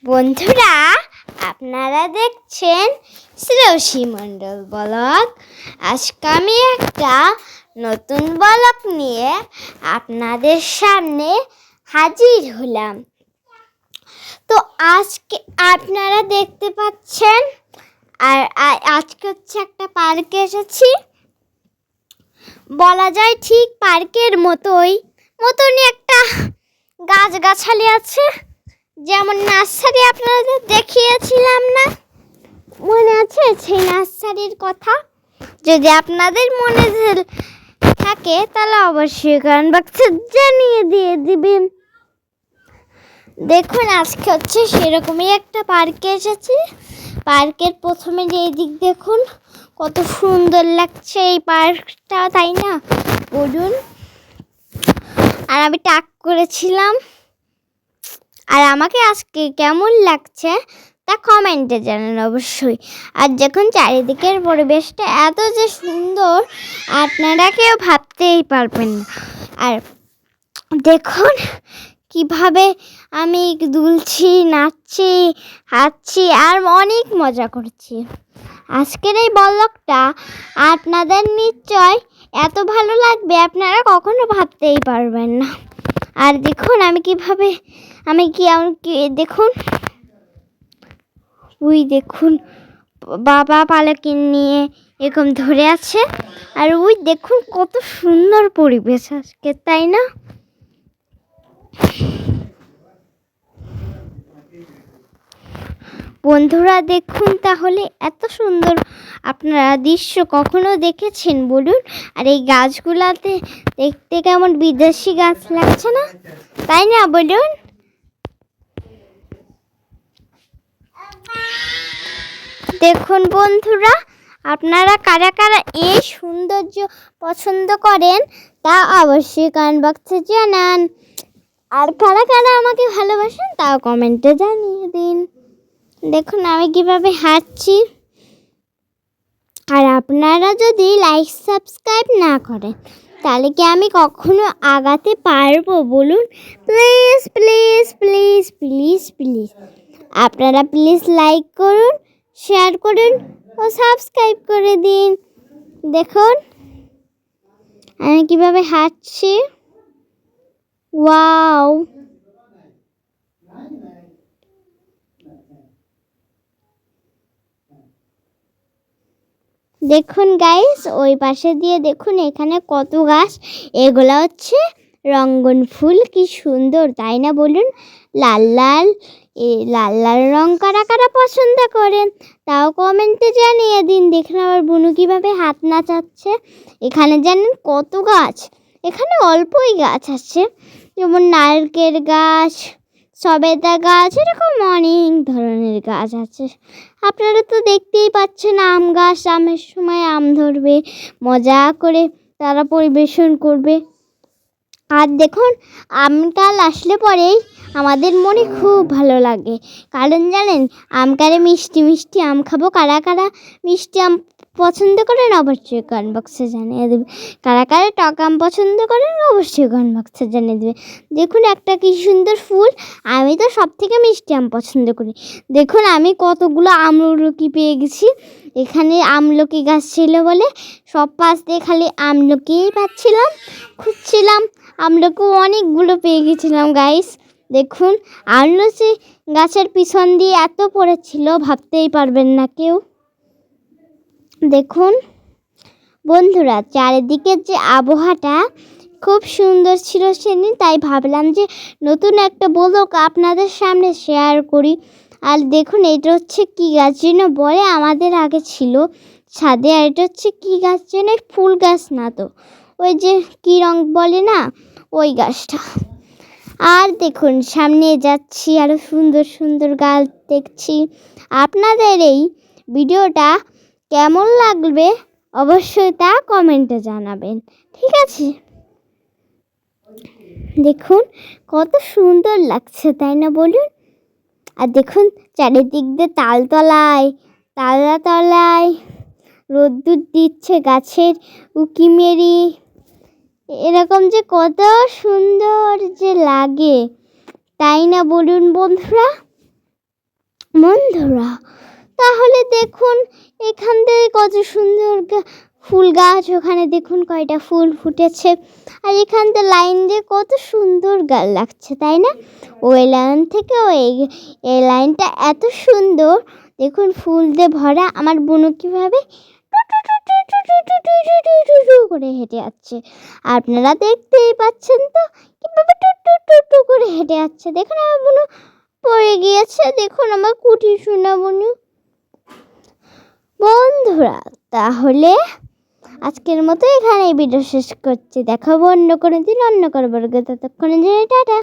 বন্ধুরা, আপনারা দেখছেন শ্রেয়সী মণ্ডল ব্লগ। আজকে আমি একটা নতুন ব্লগ নিয়ে আপনাদের সামনে হাজির হলাম। তো আজকে আপনারা দেখতে পাচ্ছেন, আর আজকে হচ্ছে একটা পার্কে এসেছি। বলা যায় ঠিক পার্কের মতনই একটা গাছগাছালি আছে, যেমন নার্সারি আপনাদের দেখিয়েছিলাম না, মনে আছে সেই নার্সারির কথা? যদি আপনাদের মনে থাকে তাহলে অবশ্যই কমেন্ট বক্সে জানিয়ে দিয়ে দিবেন। দেখুন, আজকে হচ্ছে সেরকমই একটা পার্কে এসেছি। পার্কের প্রথমে যে দিক দেখুন, কত সুন্দর লাগছে এই পার্কটা, তাই না বলুন? আর আমি টাক করেছিলাম। আর আমাকে আজকে কেমন লাগছে তা কমেন্টে জানান অবশ্যই। আর যখন চারিদিকের পরিবেশটা এত যে সুন্দর, আপনারা কেউ ভাবতেই পারবেন না। আর দেখুন কিভাবে আমি দুলছি, নাচছি, হাঁটছি আর অনেক মজা করছি। আজকের এই ব্লগটা আপনাদের নিশ্চয় এত ভালো লাগবে, আপনারা কখনো ভাবতেই পারবেন না। আর দেখুন আমি দেখুন, ওই দেখুন বাবা পালকি নিয়ে এরকম ধরে আছে। আর ওই দেখুন কত সুন্দর পরিবেশ আজকে, তাই না? বন্ধুরা দেখুন, তাহলে এত সুন্দর আপনারা দৃশ্য কখনো দেখেছেন বলুন? আর এই গাছগুলাতে দেখতে কেমন বিদেশি গাছ লাগছে না, তাই না বলুন? দেখুন বন্ধুরা, আপনারা কারা কারা এই সৌন্দর্য পছন্দ করেন তা অবশ্যই কমেন্ট বক্সে জানান। আর কারা কারা আমাকে ভালোবাসেন তাও কমেন্টে জানিয়ে দিন। দেখুন আমি কিভাবে হাঁটছি। আর আপনারা যদি লাইক সাবস্ক্রাইব না করেন তাহলে কি আমি কখনো আগাতে পারবো বলুন? Please please please please please আপনারা প্লিজ লাইক করুন, শেয়ার করুন ও সাবস্ক্রাইব করে দিন। দেখুন আমি কিভাবে হাঁটছি। ওয়াও! দেখুন গাইস, ওই পাশে দিয়ে দেখুন এখানে কত গাছ। এগুলা হচ্ছে রঙ্গন ফুল। কি সুন্দর, তাই না বলুন? লাল লাল লাল লাল রং কারা কারা পছন্দ করেন তাও কমেন্টে জানিয়ে দিন। দেখুন আমার বুনু কিভাবে হাত নাচাচ্ছে। এখানে জানেন কত গাছ, এখানে অল্পই গাছ আছে, যেমন নারকেল গাছ, সবেদা গাছ, এরকম অনেক ধরনের গাছ আছে। আপনারা তো দেখতেই পাচ্ছেন আম গাছ, আমের সময় আম ধরবে, মজা করে তারা পরিবেশন করবে। আর দেখুন আমকাল আসলে পরেই আমাদের মনে খুব ভালো লাগে, কারণ জানেন আমকালে মিষ্টি মিষ্টি আম খাবো। কারা কারা মিষ্টি আম পছন্দ করেন অবশ্যই কমেন্ট বক্সে জানিয়ে দেবে। কারা কারা টক আম পছন্দ করেন অবশ্যই কমেন্ট বক্সে জানিয়ে দেবে। দেখুন একটা কি সুন্দর ফুল। আমি তো সব থেকে মিষ্টি আম পছন্দ করি। দেখুন আমি কতগুলো আমলকি পেয়ে গেছি। এখানে আমলকি গাছ ছিল বলে সব পাশ দিয়ে খালি আমলকিই পাচ্ছিলাম, খুঁজছিলাম। আমলকি অনেকগুলো পেয়ে গেছিলাম গাইস। দেখুন আমলকি গাছের পিছন দিয়ে এত পড়েছিল, ভাবতেই পারবেন না কেউ। দেখুন বন্ধুরা, চারিদিকের যে আবহাওয়াটা খুব সুন্দর ছিল সেদিন, তাই ভাবলাম যে নতুন একটা ব্লগ আপনাদের সামনে শেয়ার করি। আর দেখুন এটা হচ্ছে কি গাছ যেন বলে, আমাদের আগে ছিল ছাদে। আর এটা হচ্ছে কি গাছ যেন, ফুল গাছ না তো, ওই যে কি রং বলে না, ওই গাছটা। আর দেখুন সামনে যাচ্ছি, আরও সুন্দর সুন্দর গাছ দেখছি। আপনাদের এই ভিডিওটা কেমন লাগবে অবশ্যই তা কমেন্টে জানাবেন, ঠিক আছে? দেখুন কত সুন্দর লাগছে, তাই না বলুন? আর দেখুন চারিদিক দিয়ে তালতলায় রোদ্দুর দিচ্ছে, গাছের উকি মেরি এরকম যে কত সুন্দর যে লাগে, তাই না বলুন বন্ধুরা? বন্ধুরা তাহলে দেখুন এখান থেকে কত সুন্দর ফুল গাছ, ওখানে দেখুন কয়টা ফুল ফুটেছে, আর এখানটা লাইন দিয়ে কত সুন্দর লাগছে তাই না? ওই লাইন থেকে এই লাইনটা এত সুন্দর, দেখুন ফুল দিয়ে ভরা। আমার বুনু কিভাবে করে হেঁটে যাচ্ছে, আপনারা দেখতেই পাচ্ছেন তো কিভাবে টু করে হেঁটে যাচ্ছে। দেখুন আমার বুনু পড়ে গিয়েছে, দেখুন আমার কুটি সোনা বুনু। বন্ধুরা তাহলে আজকের মতো এখানেই ভিডিও শেষ করছি, দেখাবো অন্য কোনো দিন অন্য কোনো বর্গ, ততক্ষণে টাটা।